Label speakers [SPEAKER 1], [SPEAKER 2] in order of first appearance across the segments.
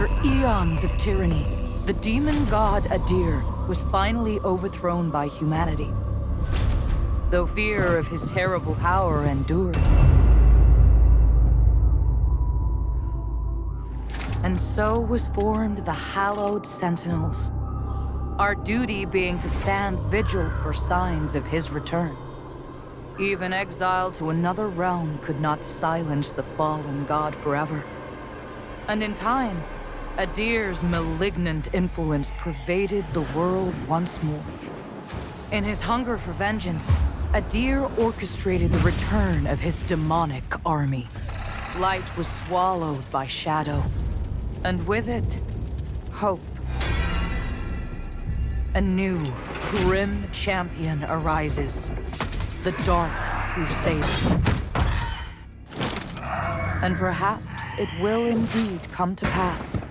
[SPEAKER 1] After eons of tyranny, the demon god Adir was finally overthrown by humanity. Though fear of his terrible power endured. And so was formed the hallowed sentinels, our duty being to stand vigil for signs of his return. Even exile to another realm could not silence the fallen god forever. And in time, Adir's malignant influence pervaded the world once more. In his hunger for vengeance, Adir orchestrated the return of his demonic army. Light was swallowed by shadow, and with it, hope. A new, grim champion arises, the Dark Crusader. And perhaps it will indeed come to pass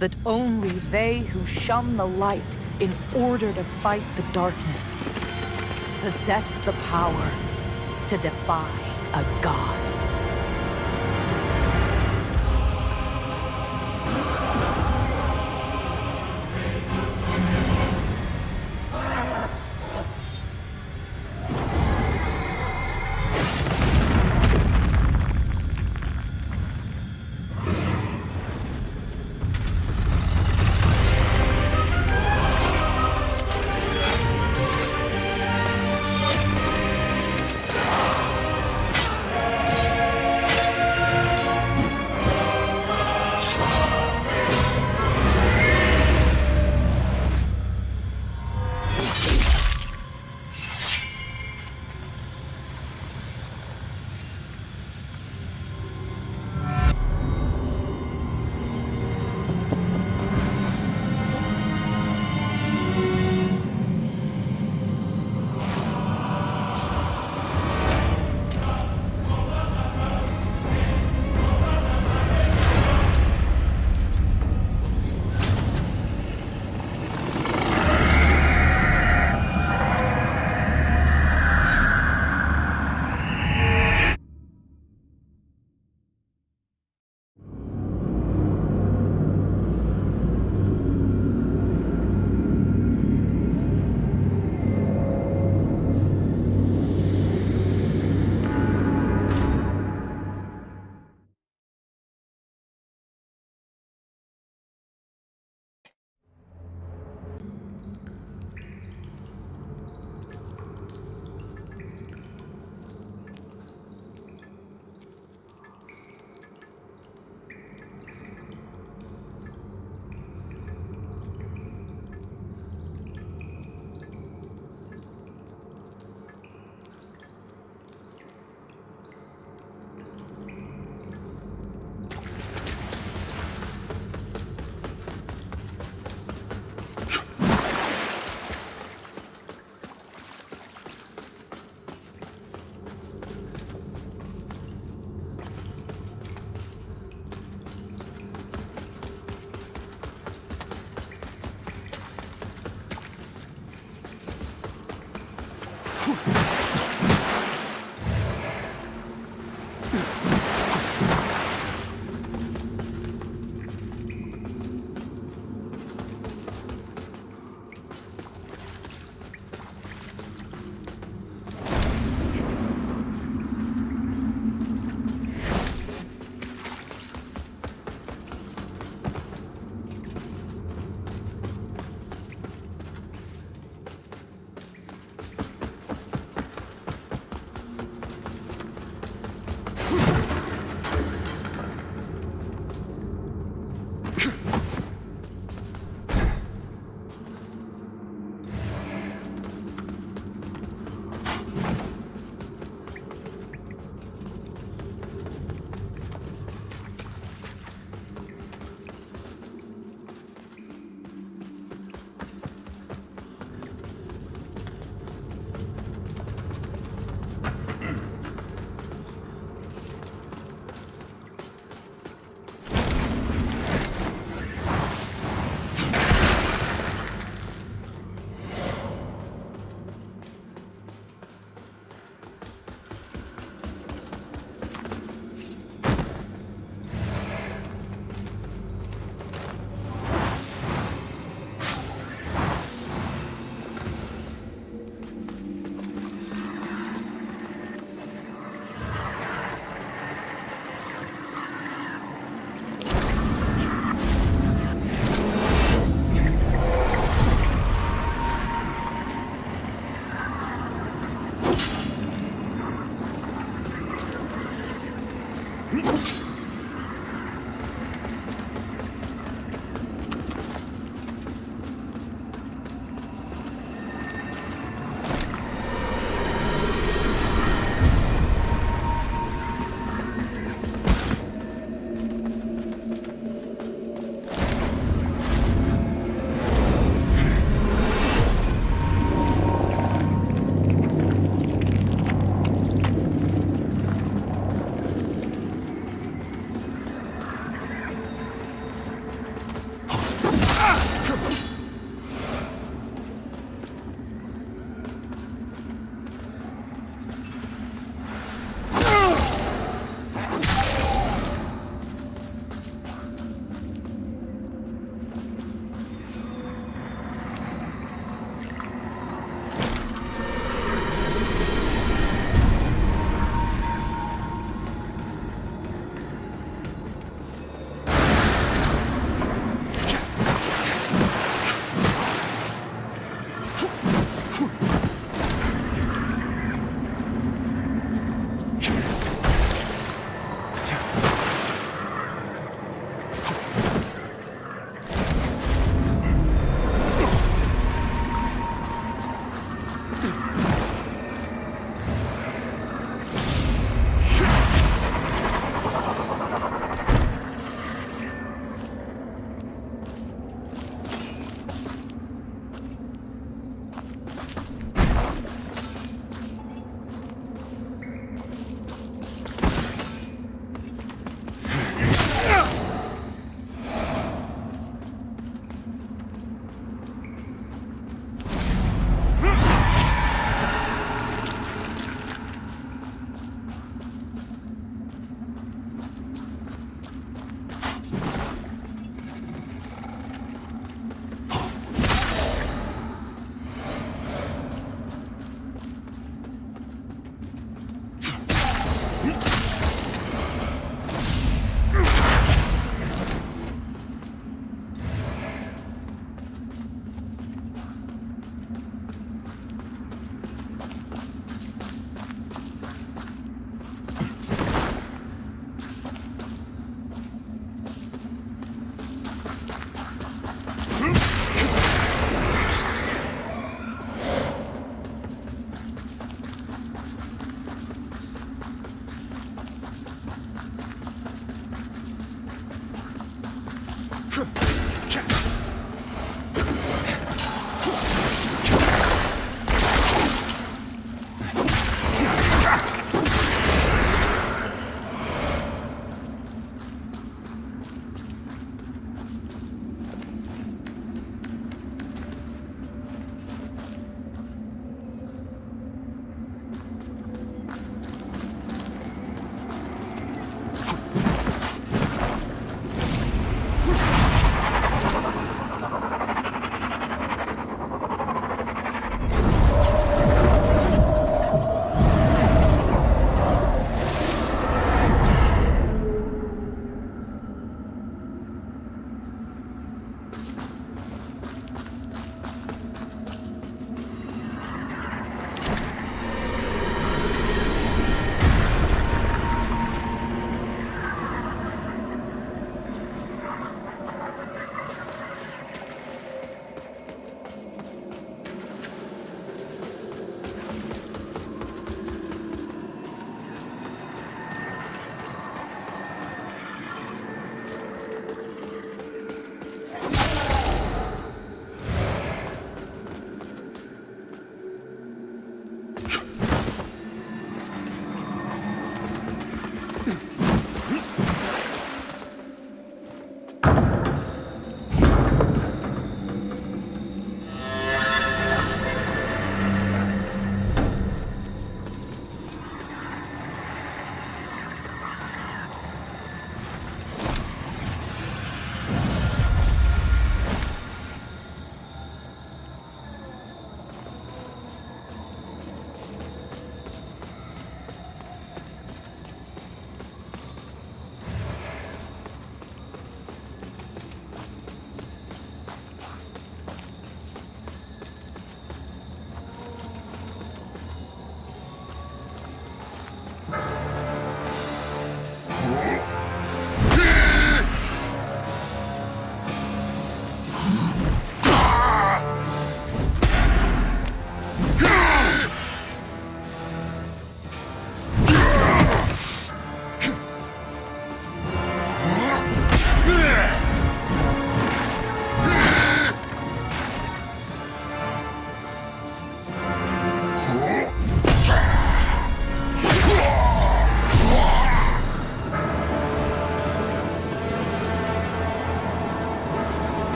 [SPEAKER 1] that only they who shun the light in order to fight the darkness possess the power to defy a god.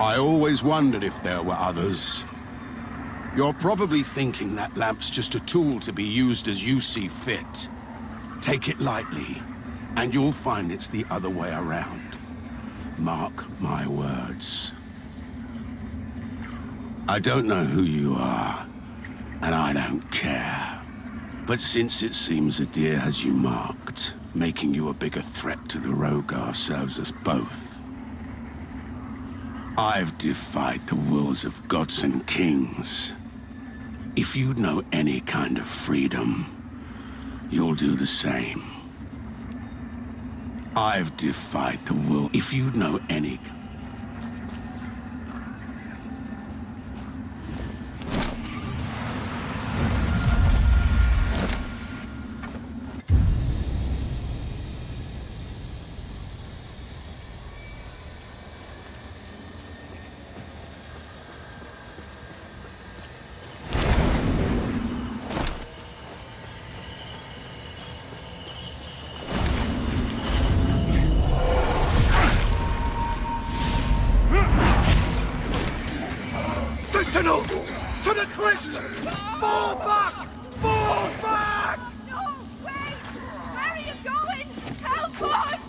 [SPEAKER 2] I always wondered if there were others. You're probably thinking that lamp's just a tool to be used as you see fit. Take it lightly, and you'll find it's the other way around. Mark my words. I don't know who you are, and I don't care. But since it seems a deer has you marked, making you a bigger threat to the Rogar serves us both. I've defied the wills of gods and kings. If you know any kind of freedom, you'll do the same. I've defied the will. If you know any...
[SPEAKER 3] Sentinels! To the cliffs! Fall back! Fall back!
[SPEAKER 4] No! Wait! Where are you going? Help us!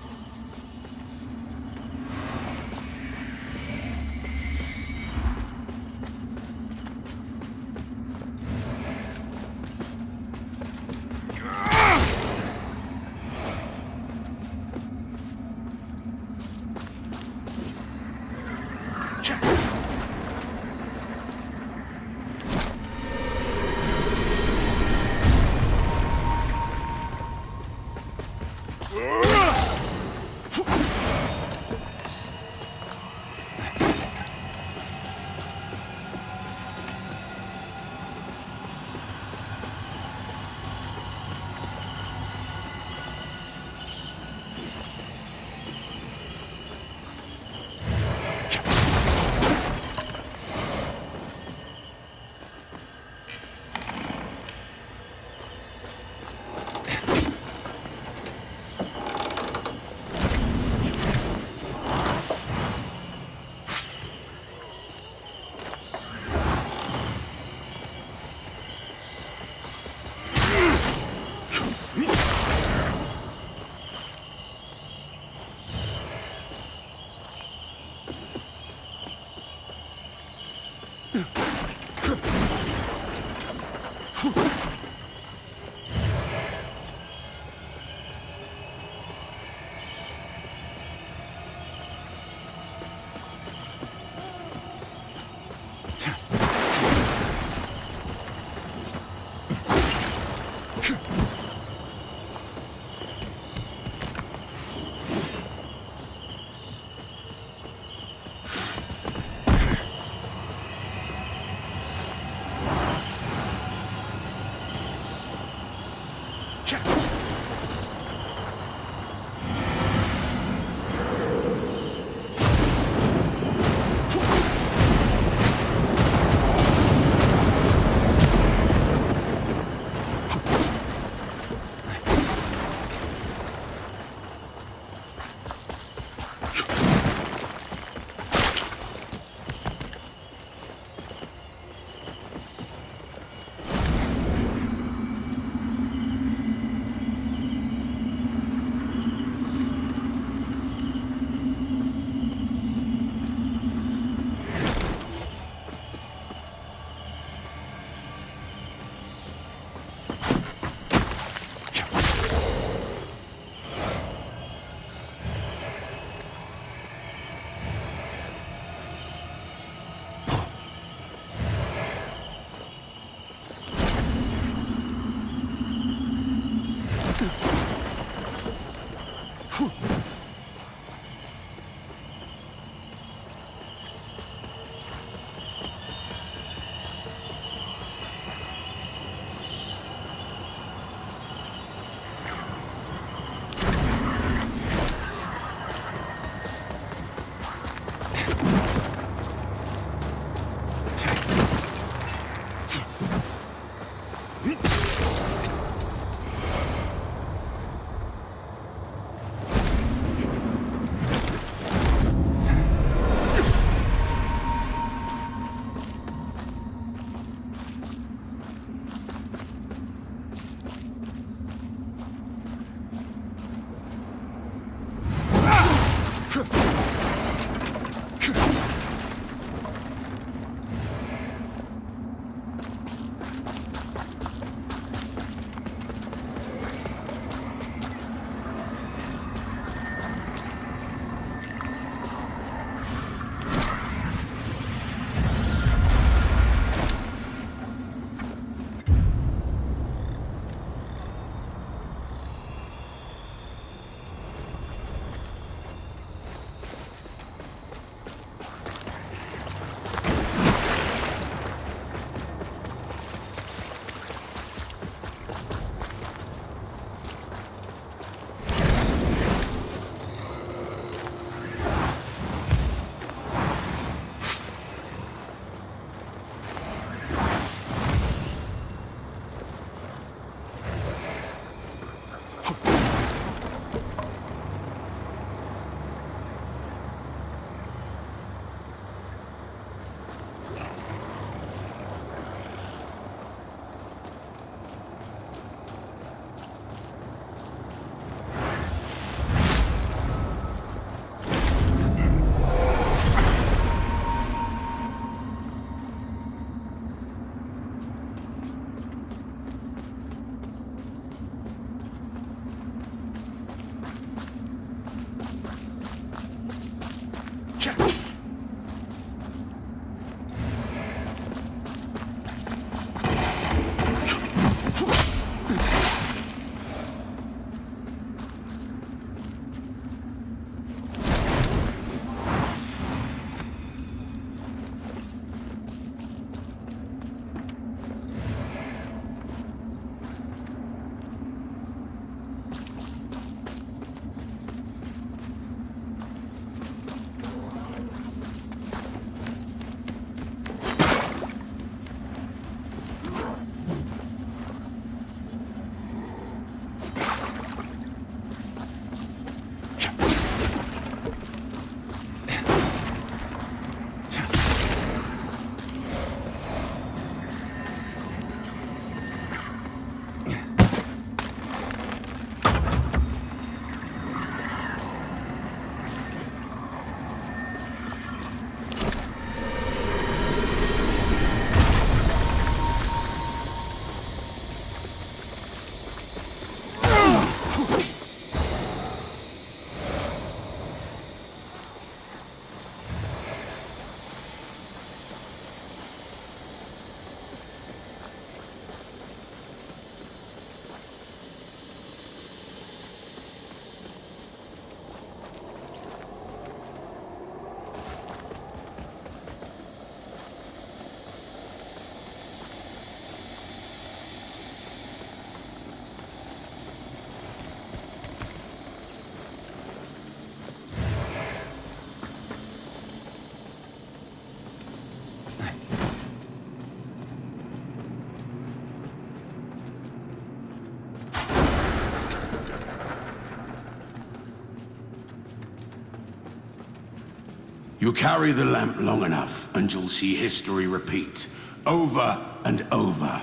[SPEAKER 2] You carry the lamp long enough, and you'll see history repeat, over and over.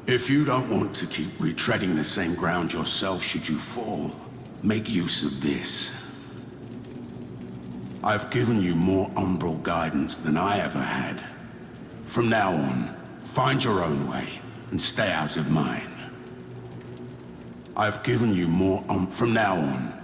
[SPEAKER 2] If you don't want to keep retreading the same ground yourself should you fall, make use of this. I've given you more umbral guidance than I ever had. From now on, find your own way, and stay out of mine. I've given you more from now on.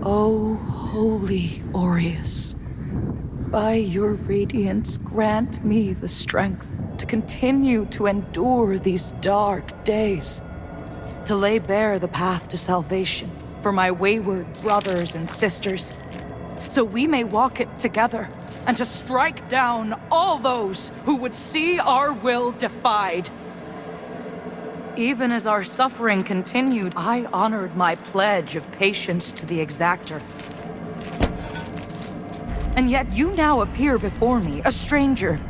[SPEAKER 1] O holy Aureus, by your radiance grant me the strength to continue to endure these dark days, to lay bare the path to salvation for my wayward brothers and sisters, so we may walk it together, and to strike down all those who would see our will defied. Even as our suffering continued, I honored my pledge of patience to the exactor. And yet you now appear before me, a stranger,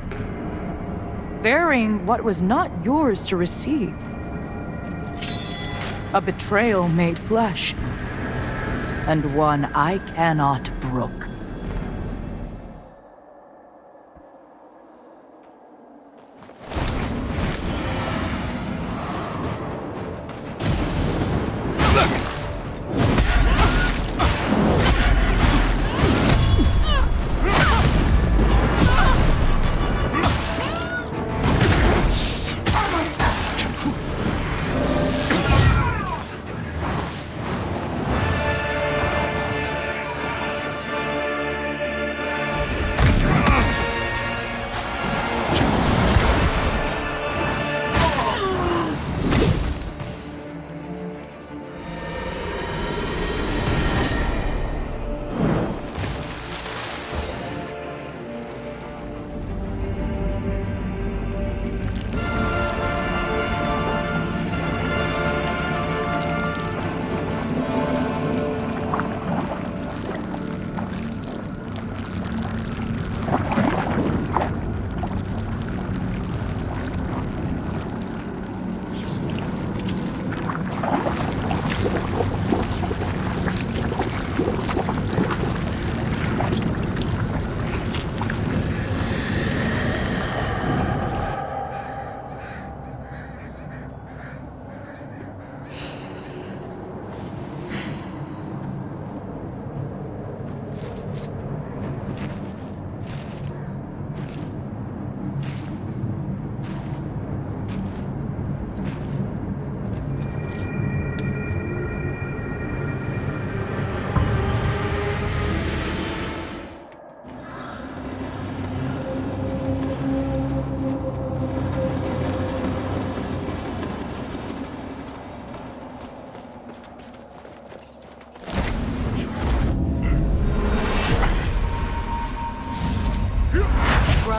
[SPEAKER 1] bearing what was not yours to receive. A betrayal made flesh, and one I cannot brook.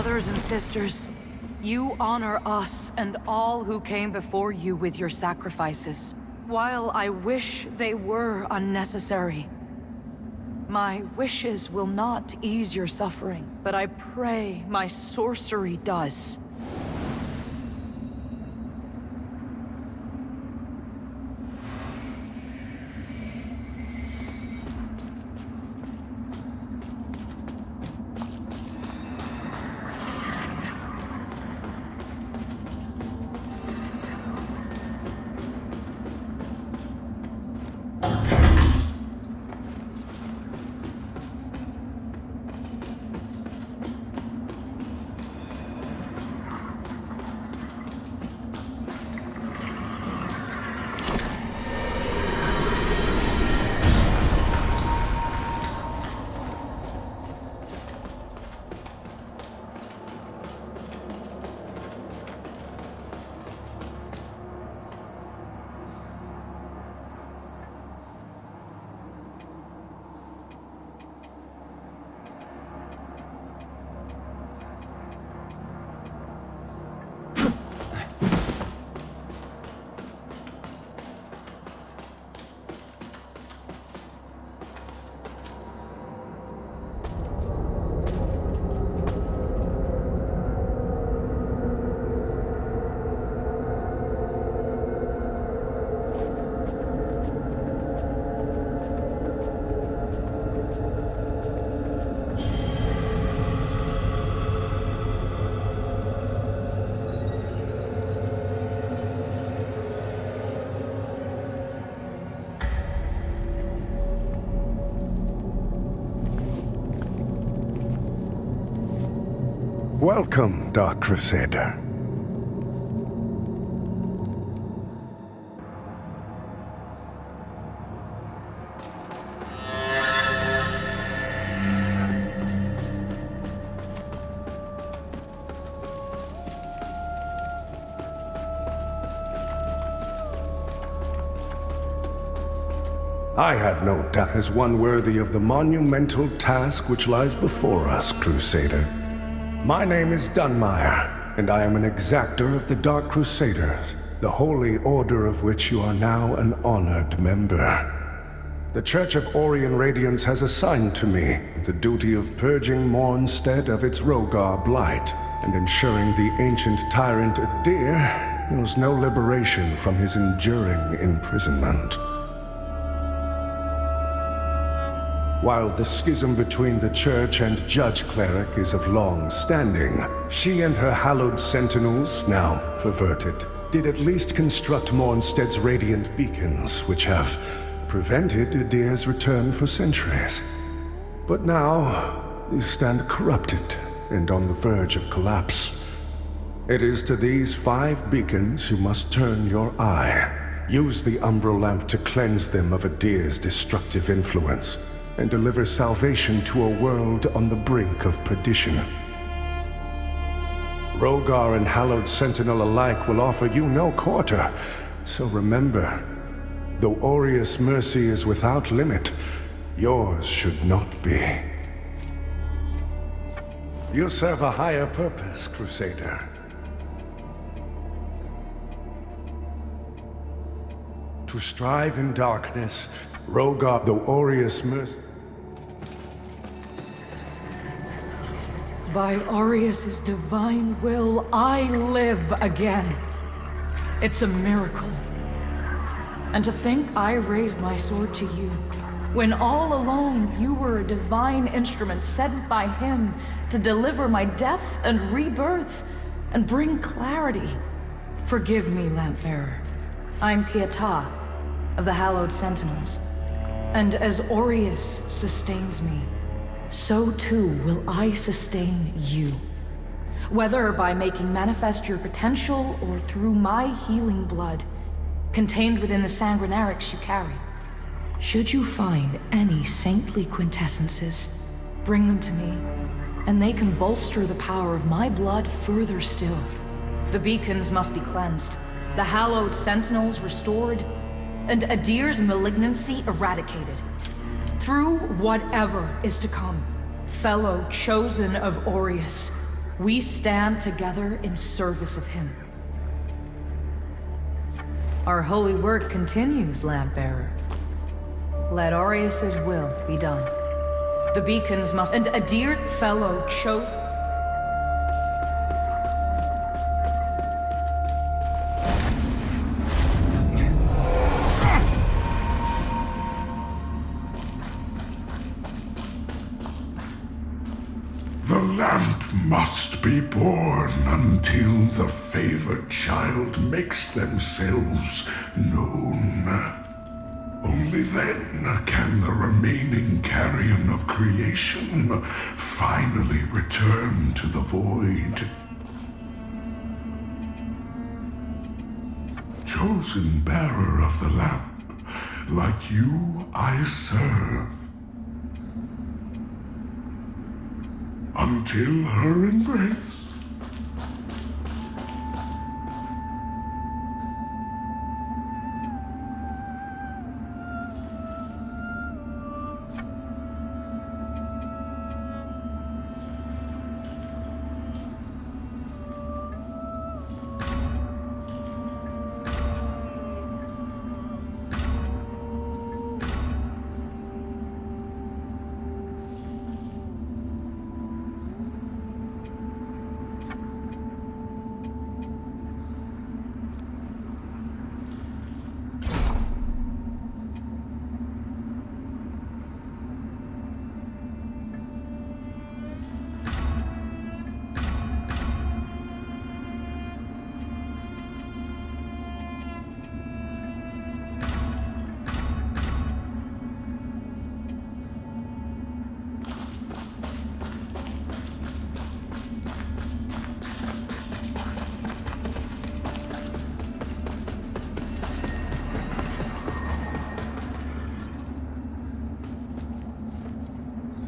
[SPEAKER 1] Brothers and sisters, you honor us and all who came before you with your sacrifices. While I wish they were unnecessary, my wishes will not ease your suffering, but I pray my sorcery does.
[SPEAKER 5] Welcome, Dark Crusader. I had no doubt as one worthy of the monumental task which lies before us, Crusader. My name is Dunmire, and I am an exactor of the Dark Crusaders, the holy order of which you are now an honored member. The Church of Orient Radiance has assigned to me the duty of purging Mornstead of its Rogar blight, and ensuring the ancient tyrant Adir knows no liberation from his enduring imprisonment. While the schism between the Church and Judge Cleric is of long standing, she and her hallowed sentinels, now perverted, did at least construct Mornstead's radiant beacons, which have prevented Adir's return for centuries. But now, these stand corrupted and on the verge of collapse. It is to these 5 beacons you must turn your eye. Use the Umbral Lamp to cleanse them of Adir's destructive influence, and deliver salvation to a world on the brink of perdition. Rogar and Hallowed Sentinel alike will offer you no quarter, so remember, though Aureus' mercy is without limit, yours should not be. You serve a higher purpose, Crusader. To strive in darkness, Rogar, though Aureus' mercy...
[SPEAKER 1] By Aureus' divine will, I live again. It's a miracle. And to think I raised my sword to you, when all along you were a divine instrument sent by him to deliver my death and rebirth and bring clarity. Forgive me, Lampbearer. I'm Pietà of the Hallowed Sentinels. And as Aureus sustains me, so too will I sustain you. Whether by making manifest your potential or through my healing blood, contained within the sanguinarics you carry. Should you find any saintly quintessences, bring them to me, and they can bolster the power of my blood further still. The beacons must be cleansed, the Hallowed Sentinels restored, and Adir's malignancy eradicated. Through whatever is to come, fellow chosen of Aureus, we stand together in service of him. Our holy work continues, lamp-bearer. Let Aureus's will be done. The beacons must... And a dear fellow chose...
[SPEAKER 5] The lamp must be born until the favored child makes themselves known. Only then can the remaining carrion of creation finally return to the void. Chosen bearer of the lamp, like you I serve. Until her embrace.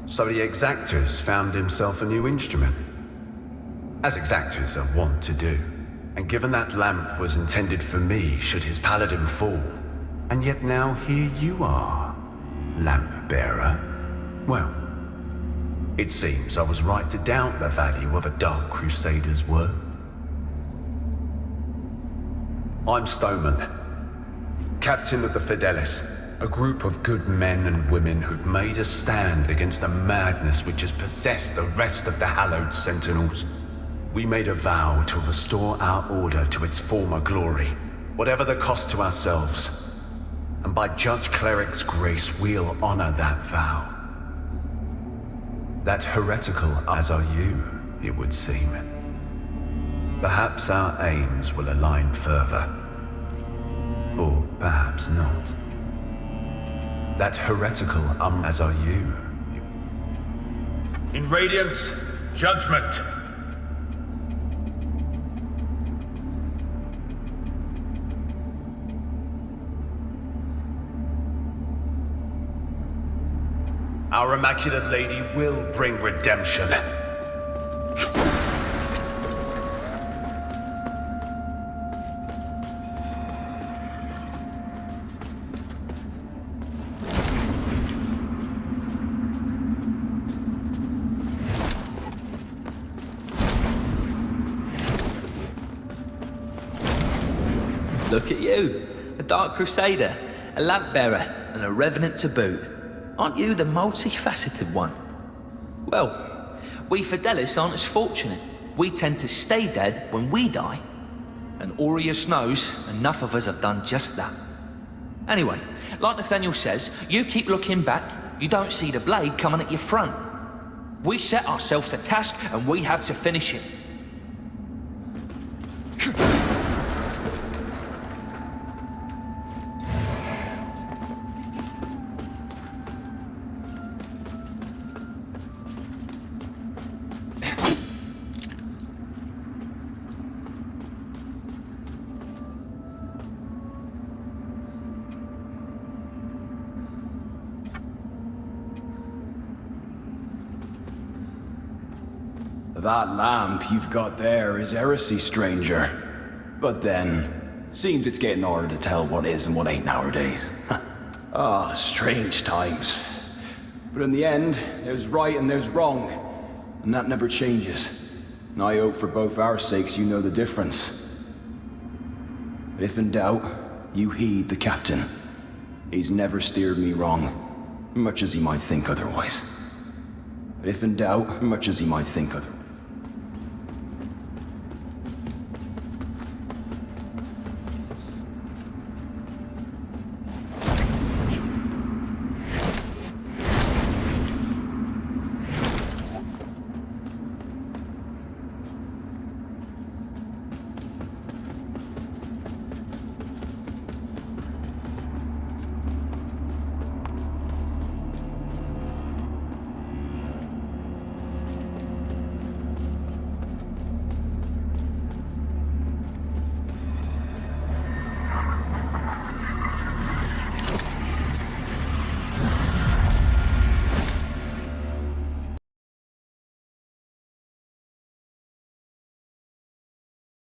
[SPEAKER 6] So the exactors found himself a new instrument, as exactors are wont to do. And given that lamp was intended for me should his paladin fall, and yet now here you are, lamp bearer. Well, it seems I was right to doubt the value of a Dark Crusader's work. I'm Stoneman, captain of the Fidelis. A group of good men and women who've made a stand against the madness which has possessed the rest of the hallowed sentinels. We made a vow to restore our order to its former glory, whatever the cost to ourselves. And by Judge Cleric's grace, we'll honor that vow. That heretical as are you, it would seem. Perhaps our aims will align further. Or perhaps not. That heretical as are you.
[SPEAKER 3] In Radiance, judgment.
[SPEAKER 6] Our Immaculate Lady will bring redemption.
[SPEAKER 7] Look at you, a Dark Crusader, a lamp bearer, and a revenant to boot. Aren't you the multifaceted one? Well, we Fidelis aren't as fortunate. We tend to stay dead when we die. And Aureus knows enough of us have done just that. Anyway, like Nathaniel says, you keep looking back, you don't see the blade coming at your front. We set ourselves a task and we have to finish it.
[SPEAKER 8] That lamp you've got there is heresy, stranger. But then, seems it's getting harder to tell what is and what ain't nowadays. Ah, strange times. But in the end, there's right and there's wrong, and that never changes. and I hope for both our sakes you know the difference. But if in doubt, you heed the captain. He's never steered me wrong, much as he might think otherwise. But if in doubt, much as he might think otherwise.